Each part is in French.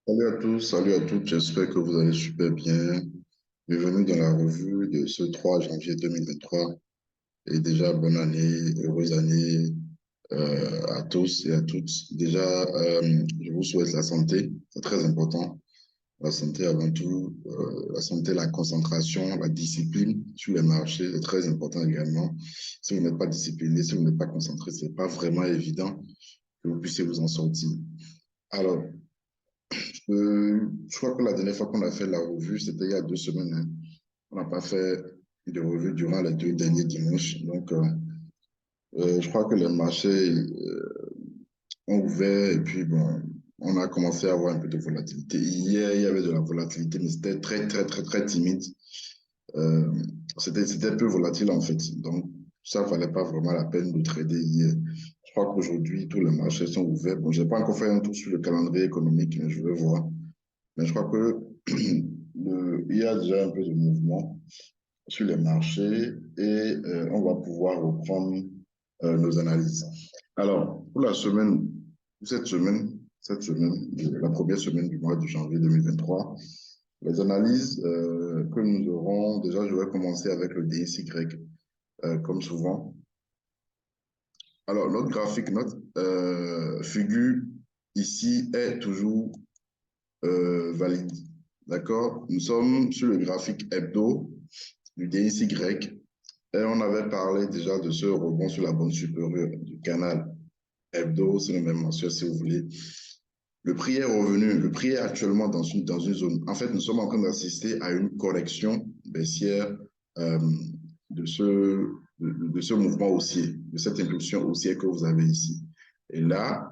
Salut à tous, salut à toutes, j'espère que vous allez super bien. Bienvenue dans la revue de ce 3 janvier 2023. Et déjà, bonne année, heureuse année à tous et à toutes. Déjà, je vous souhaite la santé, c'est très important. La santé avant tout, la santé, la concentration, la discipline sur les marchés, c'est très important également. Si vous n'êtes pas discipliné, si vous n'êtes pas concentré, c'est pas vraiment évident que vous puissiez vous en sortir. Alors, je crois que la dernière fois qu'on a fait la revue, c'était il y a 2 semaines, hein. On n'a pas fait de revue durant les 2 derniers dimanches. Donc, je crois que les marchés ont ouvert et puis, bon, on a commencé à avoir un peu de volatilité. Hier, il y avait de la volatilité, mais c'était très, très, très, très timide. Euh, c'était un peu volatile, en fait. Donc, ça ne valait pas vraiment la peine de trader hier. Je crois qu'aujourd'hui, tous les marchés sont ouverts. Bon, je n'ai pas encore fait un tour sur le calendrier économique, mais je vais voir. Mais je crois que il y a déjà un peu de mouvement sur les marchés et on va pouvoir reprendre nos analyses. Alors, pour la semaine, cette semaine, la première semaine du mois de janvier 2023, les analyses que nous aurons, déjà, je vais commencer avec le DXY, comme souvent. Alors, notre graphique, notre figure ici est toujours valide. D'accord? Nous sommes sur le graphique hebdo du DXY et on avait parlé déjà de ce rebond sur la bande supérieure du canal hebdo, c'est le même mensuel si vous voulez. Le prix est revenu, le prix est actuellement dans une zone. En fait, nous sommes en train d'assister à une correction baissière euh, de ce mouvement haussier, de cette impulsion haussière que vous avez ici. Et là,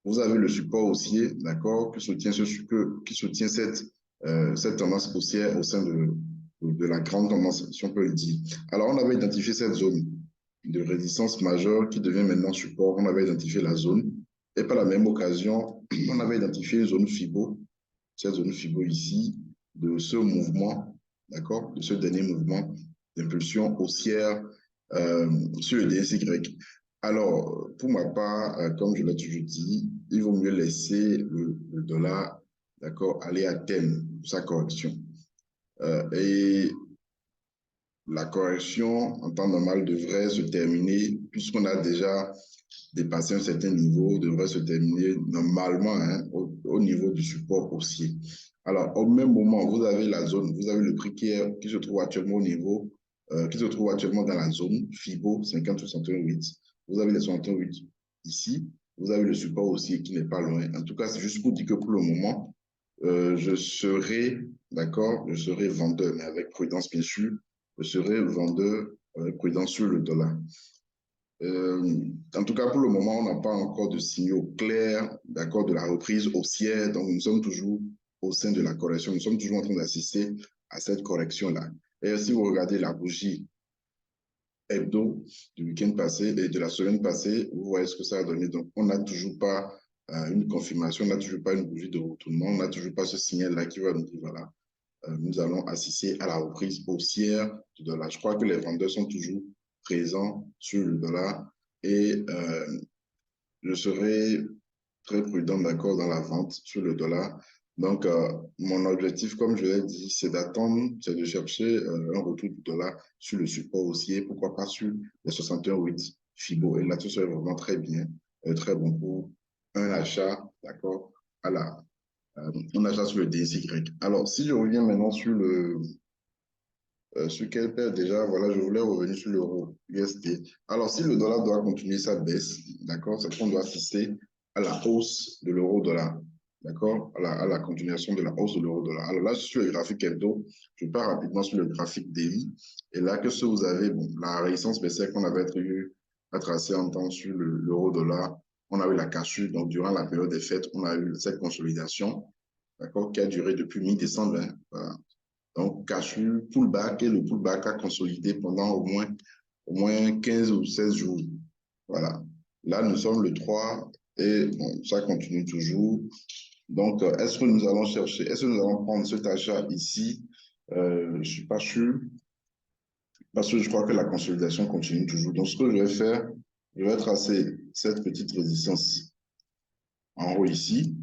vous avez le support haussier, d'accord, qui soutient cette tendance haussière au sein de la grande tendance, si on peut le dire. Alors, on avait identifié cette zone de résistance majeure qui devient maintenant support. On avait identifié la zone. Et par la même occasion, on avait identifié une zone FIBO, cette zone FIBO ici, de ce mouvement, d'accord, de ce dernier mouvement d'impulsion haussière sur le DSY. Alors, pour ma part, comme je l'ai toujours dit, il vaut mieux laisser le dollar, d'accord, aller à terme de sa correction. Et la correction, en temps normal, devrait se terminer, puisqu'on a déjà dépassé un certain niveau, devrait se terminer normalement hein, au niveau du support haussier. Alors, au même moment, vous avez la zone, vous avez le prix qui se trouve actuellement au niveau, qui se trouve actuellement dans la zone FIBO 50-61-8. Vous avez les 61-8 ici. Vous avez le support haussier qui n'est pas loin. En tout cas, c'est juste pour dire que pour le moment, je serai, d'accord, je serai vendeur, mais avec prudence, bien sûr. Je serai vendeur avec prudence sur le dollar. En tout cas, pour le moment, on n'a pas encore de signaux clairs, d'accord, de la reprise haussière. Donc, nous sommes toujours au sein de la correction. Nous sommes toujours en train d'assister à cette correction-là. Et si vous regardez la bougie hebdo du week-end passé et de la semaine passée, vous voyez ce que ça a donné. Donc, on n'a toujours pas une confirmation, on n'a toujours pas une bougie de retournement, on n'a toujours pas ce signal-là qui va nous dire, voilà, nous allons assister à la reprise haussière du dollar. Je crois que les vendeurs sont toujours présents sur le dollar et je serai très prudent, d'accord, dans la vente sur le dollar. Donc, mon objectif, comme je l'ai dit, c'est d'attendre, c'est de chercher un retour du dollar sur le support haussier, pourquoi pas sur les 61,8 FIBO. Et là, tout serait vraiment très bien, très bon pour un achat, d'accord, à un achat sur le DSY. Alors, si je reviens maintenant sur quelle paire déjà, voilà, je voulais revenir sur l'euro USD. Alors, si le dollar doit continuer sa baisse, d'accord, c'est qu'on doit assister à la hausse de l'euro-dollar, d'accord, à la continuation de la hausse de l'euro-dollar. Alors là, sur le graphique hebdo, je pars rapidement sur le graphique daily. Et là, qu'est-ce que vous avez? Bon, la résistance baissière qu'on avait eu à tracer en temps sur l'euro-dollar, on a eu la cassure. Donc, durant la période des fêtes, on a eu cette consolidation, d'accord, qui a duré depuis mi-décembre. Hein, voilà. Donc, cassure, pullback et le pullback a consolidé pendant au moins 15 ou 16 jours. Voilà. Là, nous sommes le 3 et bon, ça continue toujours. Donc, est-ce que nous allons chercher, est-ce que nous allons prendre cet achat ici? Je ne suis pas sûr parce que je crois que la consolidation continue toujours. Donc, ce que je vais faire, je vais tracer cette petite résistance en haut ici.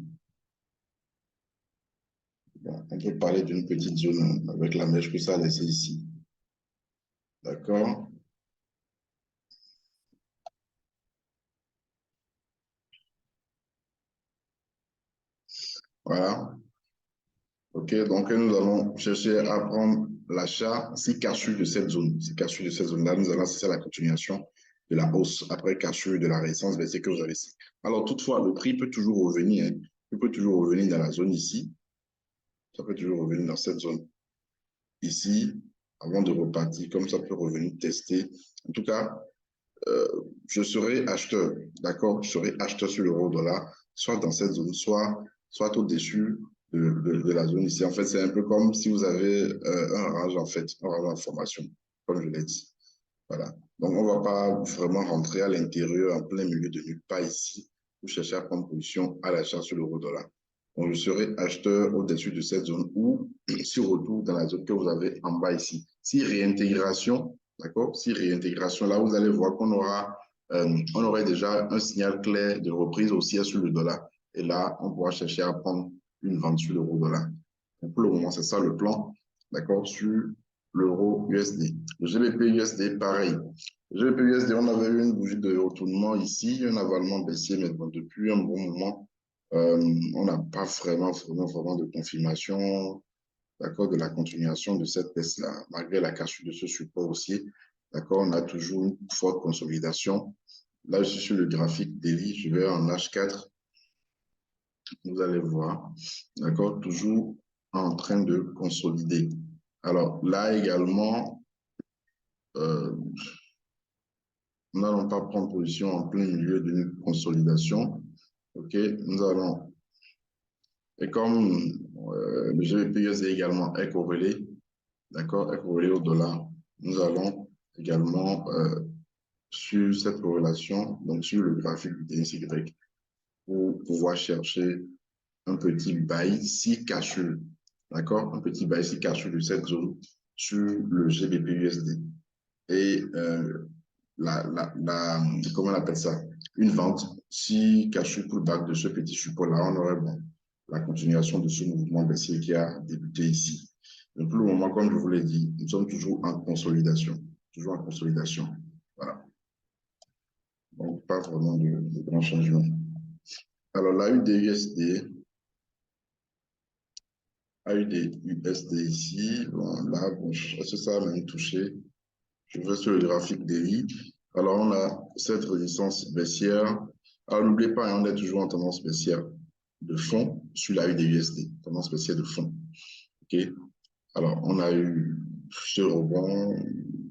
Bon, on peut parler d'une petite zone avec la mèche que ça a laissé ici. D'accord? Voilà. OK, donc nous allons chercher à prendre l'achat si cassure de cette zone. Si cassure de cette zone-là, nous allons c'est la continuation de la hausse après cassure de la résistance baissière que vous avez ici. Alors toutefois, le prix peut toujours revenir, hein. Il peut toujours revenir dans la zone ici. Ça peut toujours revenir dans cette zone ici avant de repartir. Comme ça peut revenir tester. En tout cas, euh, je serai acheteur, d'accord? Je serai acheteur sur l'euro-dollar, soit dans cette zone, soit au-dessus de la zone ici. En fait, c'est un peu comme si vous avez un range, en fait, un range en formation, comme je l'ai dit. Voilà. Donc, on ne va pas vraiment rentrer à l'intérieur, en plein milieu de nulle part ici, pour chercher à prendre position à l'achat sur l'euro-dollar. Donc, je serai acheteur au-dessus de cette zone ou si retour dans la zone que vous avez en bas ici. Si réintégration, d'accord? Si réintégration, là, vous allez voir qu'on aura, on aurait déjà un signal clair de reprise haussière sur le dollar. Et là, on pourra chercher à prendre une vente sur l'euro-dollar. Pour le moment, c'est ça le plan, d'accord, sur l'euro USD. Le GBP USD, pareil. Le GBP USD, on avait eu une bougie de retournement ici, un avalement baissier, mais bon, depuis un bon moment, on n'a pas vraiment de confirmation, d'accord, de la continuation de cette baisse-là, malgré la cassure de ce support aussi. D'accord, on a toujours une forte consolidation. Là, je suis sur le graphique daily, je vais en H4, vous allez voir, d'accord, toujours en train de consolider. Alors là également, euh, nous n'allons pas prendre position en plein milieu d'une consolidation. OK, nous allons, et comme le GBP également est corrélé, d'accord, est corrélé au dollar, nous allons également sur cette corrélation, donc sur le graphique du DXY, pour pouvoir chercher un petit buy si caché, d'accord, un petit buy si caché de cette zone sur le GBP USD. Et comment on appelle ça? Une vente si caché pullback de ce petit support-là, on aurait bon, la continuation de ce mouvement baissier qui a débuté ici. Donc, pour le moment, comme je vous l'ai dit, nous sommes toujours en consolidation. Toujours en consolidation. Voilà. Donc, pas vraiment de grands changements. Alors, la UDUSD a eu des USD ici. Bon, là, bon, est-ce que ça a même touché? Je vais sur le graphique daily. Alors, on a cette résistance baissière. Alors, n'oubliez pas, hein, on est toujours en tendance baissière de fond sur la UDUSD, tendance baissière de fond. OK? Alors, on a eu ce rebond,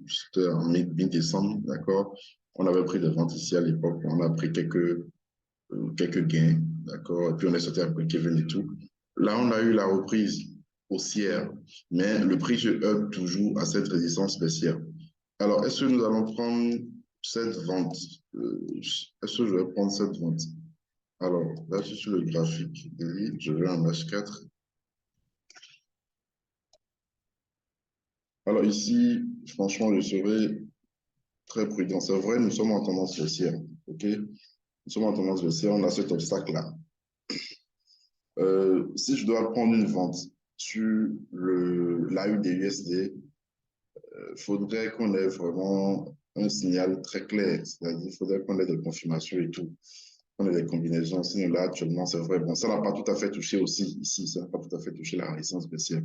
c'était en mi-décembre, d'accord? On avait pris des ventes ici à l'époque, on a pris quelques gains, d'accord? Et puis on est sorti après Kevin et tout. Là, on a eu la reprise haussière, mais le prix se heurte toujours à cette résistance baissière. Alors, est-ce que nous allons prendre cette vente? Est-ce que je vais prendre cette vente? Alors, là, je suis sur le graphique. Je vais en H4. Alors ici, franchement, je serai très prudent. C'est vrai, nous sommes en tendance baissière. OK? Nous sommes en tendance baissière, on a cet obstacle-là. Si je dois prendre une vente sur l'AU des USD, il faudrait qu'on ait vraiment un signal très clair. C'est-à-dire qu'il faudrait qu'on ait des confirmations et tout. Qu'on ait des combinaisons. Sinon, là, actuellement, c'est vrai. Bon, ça n'a pas tout à fait touché aussi ici. Ça n'a pas tout à fait touché la résistance baissière.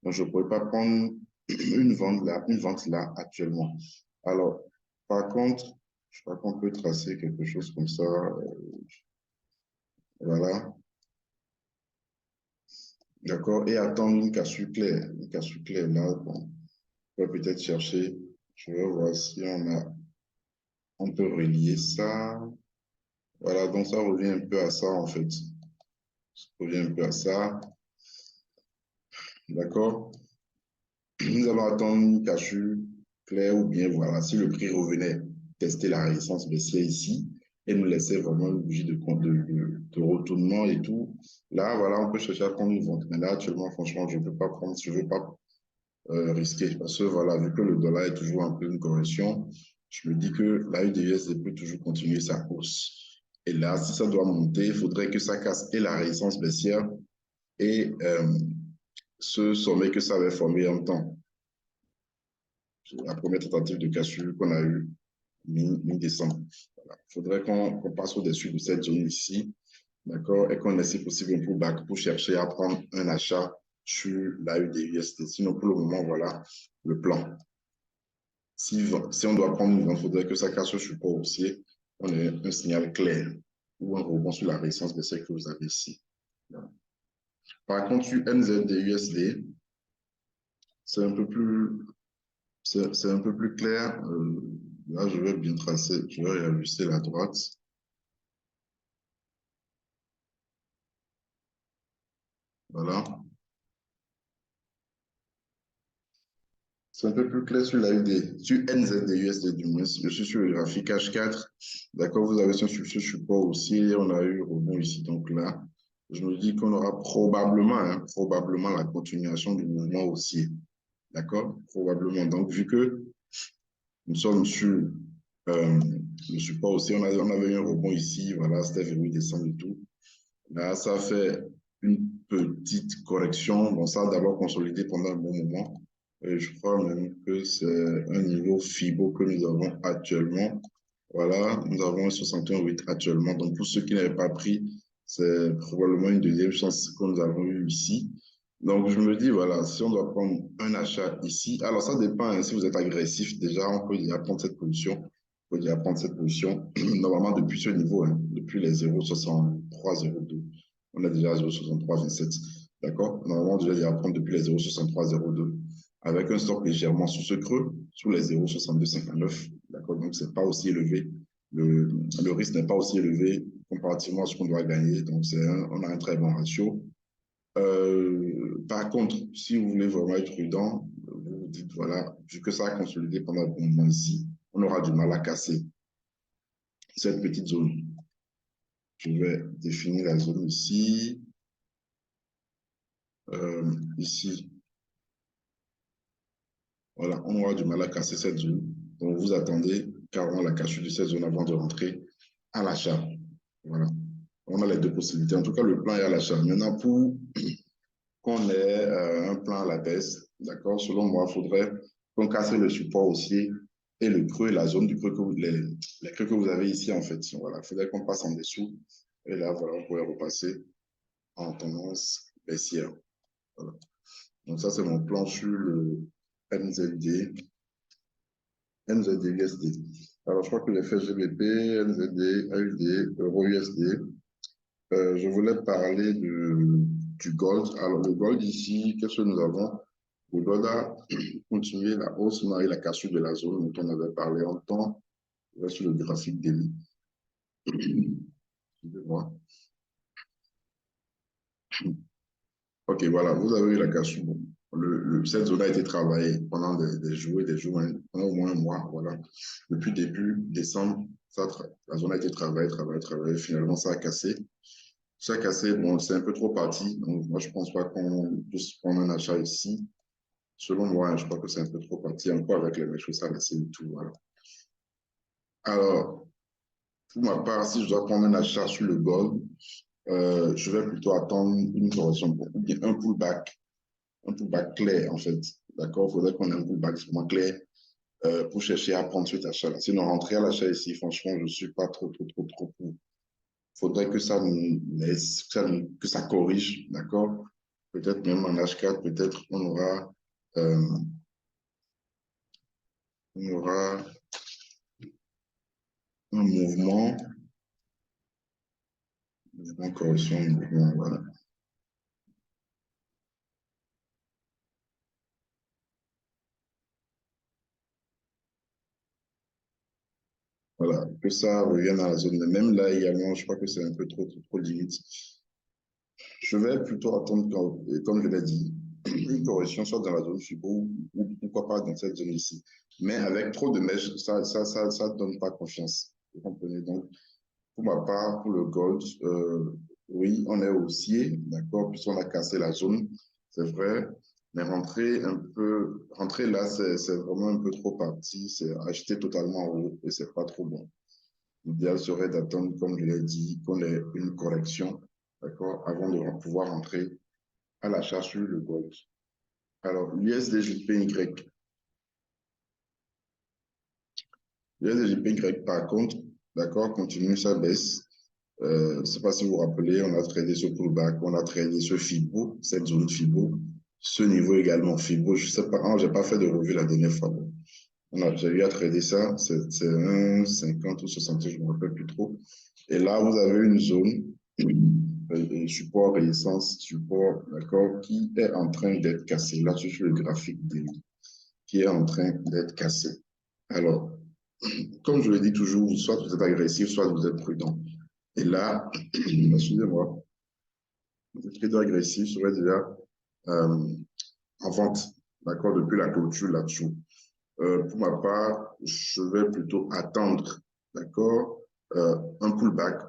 Donc, je ne pourrais pas prendre une vente là actuellement. Alors, par contre, je crois qu'on peut tracer quelque chose comme ça. Voilà. D'accord. Et attendre une cassure claire. Une cassure claire là, bon, on peut peut-être chercher. Je vais voir si on peut relier ça. Voilà. Donc, ça revient un peu à ça, en fait. Ça revient un peu à ça. D'accord. Nous allons attendre une cassure claire ou bien, voilà, si le prix revenait tester la résistance baissière ici et nous laisser vraiment une bougie de retournement et tout, là, voilà, on peut chercher à prendre une vente. Mais là, actuellement, franchement, je ne peux pas prendre, je ne veux pas risquer parce que, voilà, vu que le dollar est toujours en pleine correction, je me dis que la UDUSD peut toujours continuer sa hausse. Et là, si ça doit monter, il faudrait que ça casse et la résistance baissière et ce sommet que ça avait formé en temps. La première tentative de cassure qu'on a eue mi-décembre. Voilà. Il faudrait qu'on passe au-dessus de cette zone ici, d'accord, et qu'on ait si possible un pullback pour chercher à prendre un achat sur la USD. Sinon, pour le moment, voilà le plan. Si on doit prendre une vente, il faudrait que ça casse le support haussier. On ait un signal clair ou un rebond sur la résistance de celle que vous avez ici. Voilà. Par contre, sur NZD-USD, c'est un peu plus, c'est un peu plus clair. Là, je vais bien tracer, je vais réajuster la droite. Voilà. C'est un peu plus clair sur la UD, sur NZD-USD du moins. Je suis sur le graphique H4. D'accord, vous avez ce support aussi. On a eu rebond ici. Donc là, je me dis qu'on aura probablement la continuation du mouvement haussier. D'accord, probablement. Donc, vu que nous sommes sur le support aussi, on avait eu un rebond ici. Voilà, c'était vers mi-décembre et tout. Là, ça fait une petite correction. Bon, ça a d'abord consolidé pendant un bon moment. Et je crois même que c'est un niveau FIBO que nous avons actuellement. Voilà, nous avons un 61,8 actuellement. Donc, pour ceux qui n'avaient pas pris, c'est probablement une deuxième chance que nous avons eue ici. Donc, je me dis, voilà, si on doit prendre un achat ici, alors ça dépend, hein, si vous êtes agressif, déjà, on peut déjà prendre cette position. On peut déjà prendre cette position, normalement depuis ce niveau, hein, depuis les 0,63, 0,2. On a déjà 0,63, 27. D'accord? Normalement, on doit déjà prendre depuis les 0,63, 0,2 avec un stop légèrement sous ce creux, sous les 0,62, 59. D'accord? Donc, c'est pas aussi élevé. Le risque n'est pas aussi élevé comparativement à ce qu'on doit gagner. Donc, on a un très bon ratio. Par contre, si vous voulez vraiment être prudent, vous vous dites, voilà, vu que ça a consolidé pendant un bon moment ici, on aura du mal à casser cette petite zone. Je vais définir la zone ici. Ici, voilà, on aura du mal à casser cette zone. Donc, vous attendez carrément la cassure de cette zone avant de rentrer à l'achat. Voilà. On a les deux possibilités. En tout cas, le plan est à l'achat. Maintenant, pour qu'on ait un plan à la baisse, d'accord, selon moi, il faudrait qu'on casse le support haussier et le creux, la zone du creux les creux que vous avez ici, en fait. Voilà, il faudrait qu'on passe en dessous. Et là, voilà, on pourrait repasser en tendance baissière. Voilà. Donc, ça, c'est mon plan sur le NZD, NZD-USD. Alors, je crois que j'ai fait GBP, NZD, AUD, Euro-USD. Je voulais parler du gold. Alors, le gold ici, qu'est-ce que nous avons? Le gold a continué la hausse, on a eu la cassure de la zone dont on avait parlé en temps. Sur le graphique daily. Excusez-moi. Ok, voilà, vous avez eu la cassure. Bon, cette zone a été travaillée pendant des jours et des jours, pendant au moins un mois. Voilà. Depuis début décembre, la zone a été travaillée. Finalement, ça a cassé. Ça a cassé, bon, c'est un peu trop parti. Donc, moi, je ne pense pas qu'on puisse prendre un achat ici. Selon moi, je crois que c'est un peu trop parti. Encore avec les méchants, ça a laissé du tout. Voilà. Alors, pour ma part, si je dois prendre un achat sur le gold, je vais plutôt attendre une correction ou bien un pullback clair, en fait. D'accord? Il faudrait qu'on ait un pullback vraiment clair pour chercher à prendre cet achat-là. Sinon, rentrer à l'achat ici, franchement, je ne suis pas trop pour. Il faudrait que ça nous laisse, que ça corrige, d'accord? Peut-être même en H4, peut-être euh, on aura un mouvement correction, mouvement, voilà. Voilà, que ça revienne à la zone. Mais même là également, je crois que c'est un peu trop limite. Je vais plutôt attendre, comme je l'ai dit, une correction soit dans la zone FIBO ou pourquoi pas dans cette zone ici. Mais avec trop de mèches, ça donne pas confiance. Vous comprenez? Donc, pour ma part, pour le gold, oui, on est haussier, d'accord, puisqu'on a cassé la zone, c'est vrai. Mais rentrer là, c'est vraiment un peu trop parti. C'est acheter totalement en haut et c'est pas trop bon. L'idéal serait d'attendre, comme je l'ai dit, qu'on ait une correction, d'accord, avant de pouvoir entrer à l'achat sur le gold. Alors, l'USDJPY, par contre, d'accord, continue sa baisse. Je ne sais pas si vous vous rappelez, on a tradé ce pullback, on a tradé ce FIBO, cette zone FIBO, ce niveau également FIBO. Je ne sais pas, je n'ai pas fait de revue la dernière fois. J'ai eu à trader ça, c'est un 50 ou 60, je ne me rappelle plus trop. Et là, vous avez une zone, support, résistance, support, d'accord, qui est en train d'être cassé. Là, sur le graphique daily, qui est en train d'être cassé. Alors, comme je le dis toujours, soit vous êtes agressif, soit vous êtes prudent. Et là, excusez-moi, le trader agressif serait déjà en vente, d'accord, depuis la clôture là-dessous. Pour ma part, je vais plutôt attendre, d'accord, un pullback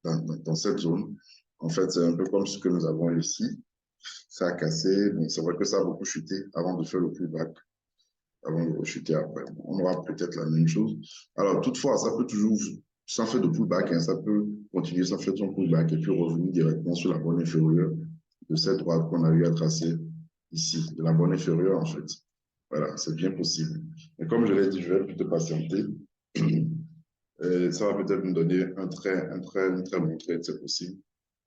dans cette zone. En fait, c'est un peu comme ce que nous avons ici. Ça a cassé, mais c'est vrai que ça a beaucoup chuté avant de faire le pullback, avant de rechuter après. On aura peut-être la même chose. Alors, toutefois, ça peut toujours, sans faire de pullback, hein, ça peut continuer sans faire son pullback et puis revenir directement sur la bande inférieure de cette droite qu'on a eu à tracer ici, de la bande inférieure en fait. Voilà, c'est bien possible. Mais comme je l'ai dit, je vais plutôt patienter. Ça va peut-être nous donner une très bon trade, c'est possible.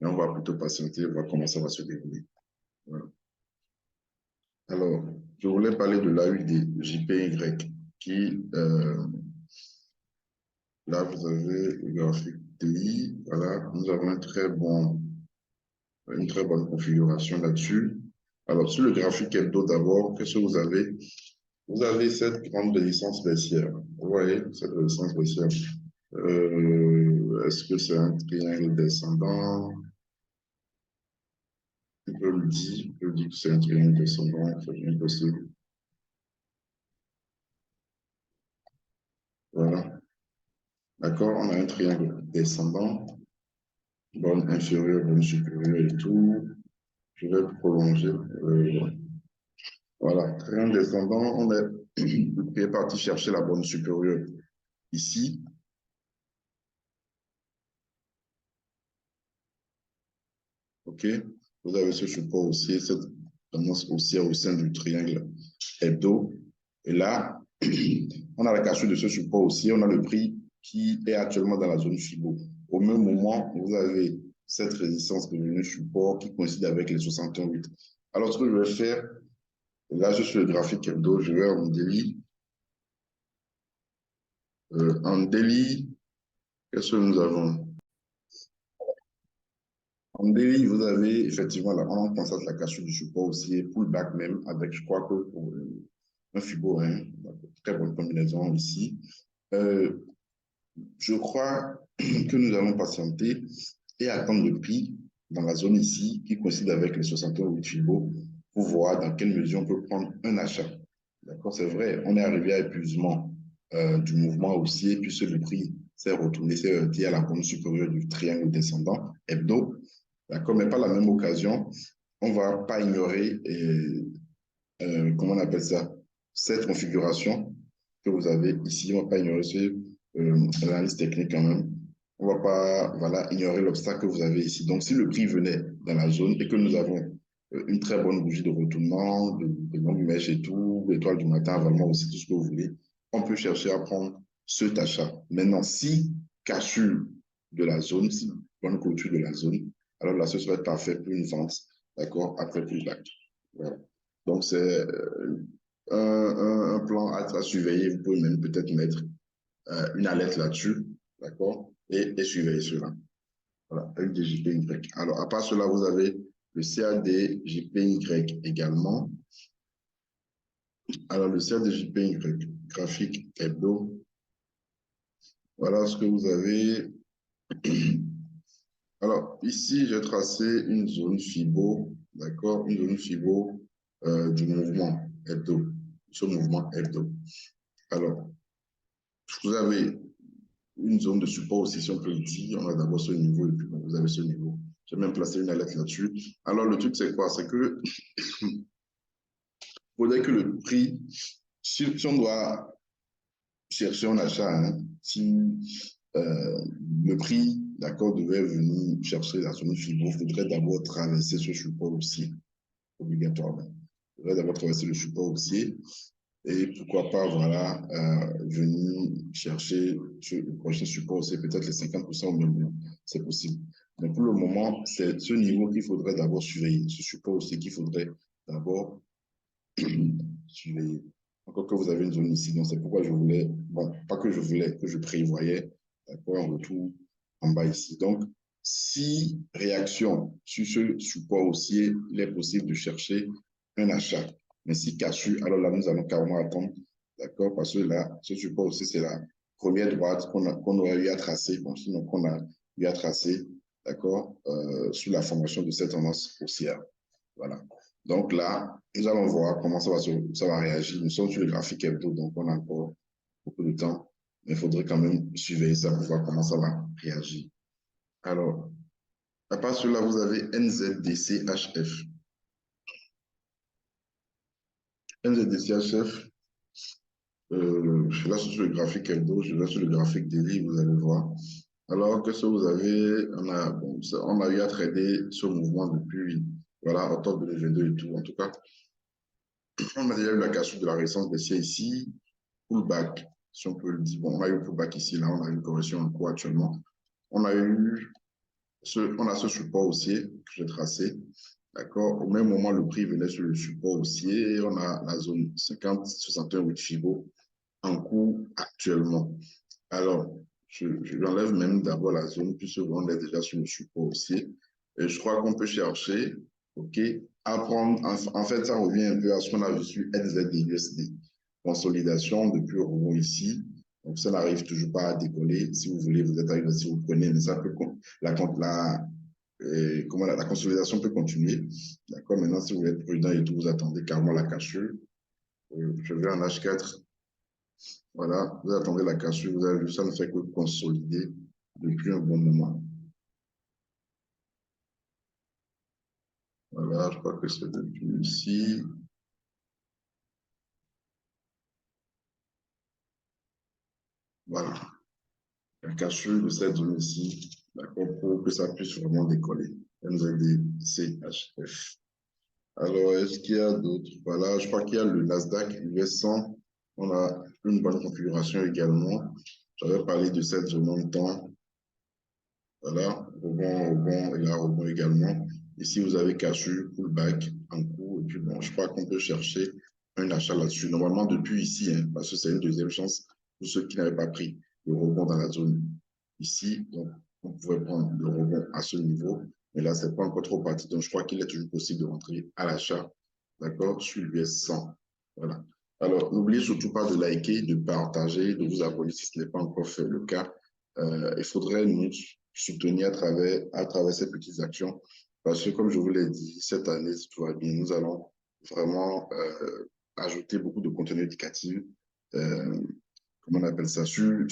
Mais on va plutôt patienter, voir comment ça va se dérouler. Voilà. Alors, je voulais parler de l'AUD, JPY, qui, là, vous avez le graphique TI. Voilà, nous avons une très bonne configuration là-dessus. Alors, sur le graphique hebdo d'abord, qu'est-ce que vous avez? Vous avez cette grande résistance baissière. Vous voyez, cette résistance baissière. Est-ce que c'est un triangle descendant? Je le dis que c'est un triangle descendant, c'est bien possible. Voilà. D'accord, on a un triangle descendant, bonne inférieure, bonne supérieure et tout. Je vais prolonger. Voilà, triangle descendant, on est parti chercher la bonne supérieure ici. OK? Vous avez ce support haussier, cette tendance haussière au sein du triangle hebdo. Et là, on a la cassure de ce support haussier, on a le prix qui est actuellement dans la zone FIBO. Au même moment, vous avez cette résistance devenue support qui coïncide avec les 68. Alors, ce que je vais faire, là, je suis le graphique hebdo, je vais en daily. En daily, qu'est-ce que nous avons? En daily, vous avez effectivement, là, on constate la cassure du support aussi, pullback même, avec, je crois que pour un Fibo, hein, très bonne combinaison ici. Je crois que nous allons patienter et attendre le prix dans la zone ici, qui coïncide avec les 68 Fibo, pour voir dans quelle mesure on peut prendre un achat. D'accord, c'est vrai, on est arrivé à épuisement du mouvement haussier, puisque le prix s'est retourné, s'est heurté à la bande supérieure du triangle descendant hebdo. D'accord, mais par la même occasion, on ne va pas ignorer, comment on appelle ça, cette configuration que vous avez ici. On ne va pas ignorer l'analyse technique quand même. On ne va pas voilà, ignorer l'obstacle que vous avez ici. Donc, si le prix venait dans la zone et que nous avons une très bonne bougie de retournement, de longue mèche et tout, étoile du matin, vraiment aussi tout ce que vous voulez, on peut chercher à prendre cet achat. Maintenant, si cassure de la zone, si bonne clôture de la zone, alors là, ce serait parfait pour une vente, d'accord, après pullback. Voilà. Donc, c'est un plan à surveiller. Vous pouvez même peut-être mettre une alerte là-dessus, d'accord, et surveiller cela. Voilà, avec des JPY. Alors, à part cela, vous avez le CAD JPY également. Alors, le CAD JPY graphique hebdo, voilà ce que vous avez. Alors, ici, j'ai tracé une zone FIBO, d'accord, une zone FIBO du mouvement hebdo, ce mouvement hebdo. Alors, vous avez une zone de support aussi, si on peut le dire. On a d'abord ce niveau et puis bon, vous avez ce niveau. J'ai même placé une alerte là-dessus. Alors, le truc, c'est quoi? C'est que faudrait que le prix, si on doit chercher un achat, hein, si le prix, d'accord, devait venir chercher la zone FIBO, il faudrait d'abord traverser ce support aussi, obligatoirement. faudrait d'abord traverser le support haussier et pourquoi pas, voilà, venir chercher le prochain support haussier, peut-être les 50% ou même moins, c'est possible. Mais pour le moment, c'est ce niveau qu'il faudrait d'abord surveiller, ce support haussier qu'il faudrait d'abord surveiller. Encore que vous avez une zone ici, donc c'est pourquoi je voulais, bon, pas que je voulais, que je prévoyais, d'accord, un retour en bas ici. Donc, si réaction sur ce support haussier, il est possible de chercher un achat. Mais si cassure, alors là, nous allons carrément attendre, d'accord, parce que là, ce support haussier, c'est la première droite qu'on aurait eu à tracer, bon, sinon qu'on a eu à tracer, d'accord, sous la formation de cette tendance haussière. Voilà. Donc là, nous allons voir comment ça va réagir. Nous sommes sur le graphique hebdo, donc on a encore beaucoup de temps. Mais il faudrait quand même surveiller ça pour voir comment ça va réagir. Alors, à part cela, vous avez NZDCHF. NZDCHF, là sur le graphique hebdo, je vais sur le graphique daily, vous allez voir. Alors, qu'est-ce que vous avez? On a eu à trader ce mouvement depuis, voilà, octobre 2022 et tout. En tout cas, on a déjà eu la cassure de la résistance baissière ici, pullback, si on peut le dire. Bon, on a eu un pullback ici, là, on a une correction en cours actuellement. On a ce support haussier que j'ai tracé. D'accord. Au même moment, le prix venait sur le support haussier. On a la zone 50-61 Fibo en cours actuellement. Alors, j'enlève même d'abord la zone puisque on est déjà sur le support haussier. Et je crois qu'on peut chercher, OK, à prendre, en fait, ça revient un peu à ce qu'on a vu sur NZD-USD. Consolidation depuis le rebond ici. Donc, ça n'arrive toujours pas à décoller. Si vous voulez, vous êtes arrivé, si vous prenez, mais ça peut, la consolidation peut continuer. D'accord, maintenant, si vous voulez être prudent et tout, vous attendez carrément la cassure. Je vais en H4. Voilà, vous attendez la cassure, vous avez vu, ça ne fait que consolider depuis un bon moment. Voilà, je crois que c'est depuis ici. Voilà, la cassure de cette zone ici, d'accord, pour que ça puisse vraiment décoller. NZD-CHF. Alors, est-ce qu'il y a d'autres? Voilà, je crois qu'il y a le Nasdaq US 100. On a une bonne configuration également. J'avais parlé de cette zone longtemps. Voilà, rebond, et là, rebond également. Ici, vous avez cassure, pullback en cours. Et puis, bon, je crois qu'on peut chercher un achat là-dessus. Normalement, depuis ici, hein, parce que c'est une deuxième chance pour ceux qui n'avaient pas pris le rebond dans la zone ici. Donc, on pouvait prendre le rebond à ce niveau. Mais là, c'est pas encore trop parti. Donc, je crois qu'il est toujours possible de rentrer à l'achat, d'accord, sur l'US 100. Voilà. Alors, n'oubliez surtout pas de liker, de partager, de vous abonner si ce n'est pas encore fait le cas. Il faudrait nous soutenir à travers ces petites actions. Parce que, comme je vous l'ai dit, cette année, si tout va bien, nous allons vraiment ajouter beaucoup de contenu éducatif, comment on appelle ça, sur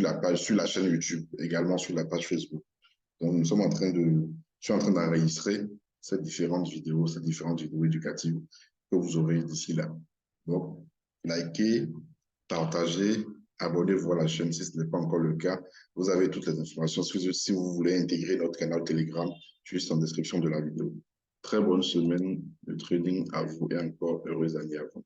la page, sur la chaîne YouTube, également sur la page Facebook. Donc, je suis en train d'enregistrer ces différentes vidéos éducatives que vous aurez d'ici là. Donc, likez, partagez, abonnez-vous à la chaîne si ce n'est pas encore le cas. Vous avez toutes les informations. Si vous voulez intégrer notre canal Telegram, juste en description de la vidéo. Très bonne semaine de trading à vous et encore heureuse année à vous.